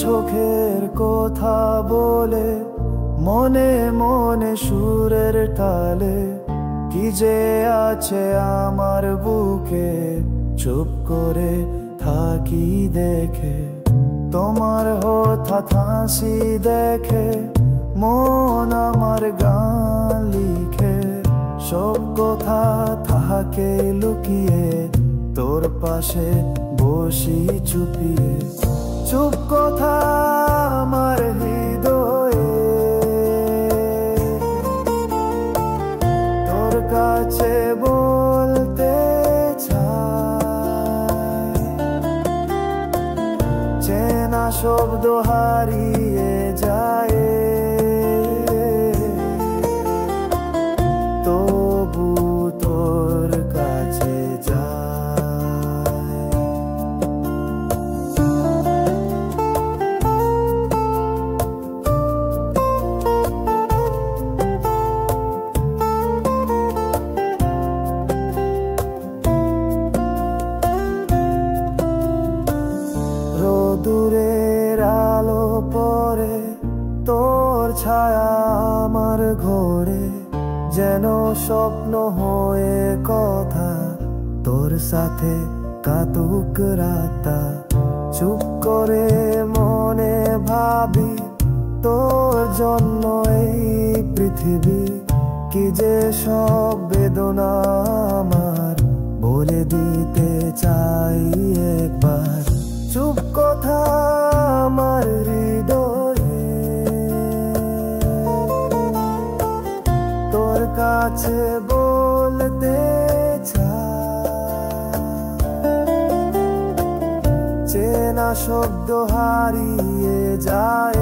চোখের কথা বলে মনে মনে সুরের তালে কি যে আছে আমার বুকে চুপ করে থাকি দেখে তোমার হঠাৎ হাসি দেখে মন আমার গান লিখে সব কথা থাকে লুকিয়ে তোর পাশে বসি চুপিয়ে চুপ কথা আমার হৃদয়ে তোর কাছে বলতে চাই চেনা শব্দ হারিয়ে যায় তবু তোর কাছে দূরের আলো পরে তোর ছায়া আমার ঘরে যেন স্বপ্ন হয়ে কথা তোর সাথে কাতুক রাতা চুপ করে মনে ভাবি তোর জন্য এই পৃথিবী কি যে সব বেদনা আমার বলে দিতে চাই একবার চুপ কথা আমার হৃদয়ে তোর কাছে বলতে চাই চেনা শব্দ হারিয়ে যায়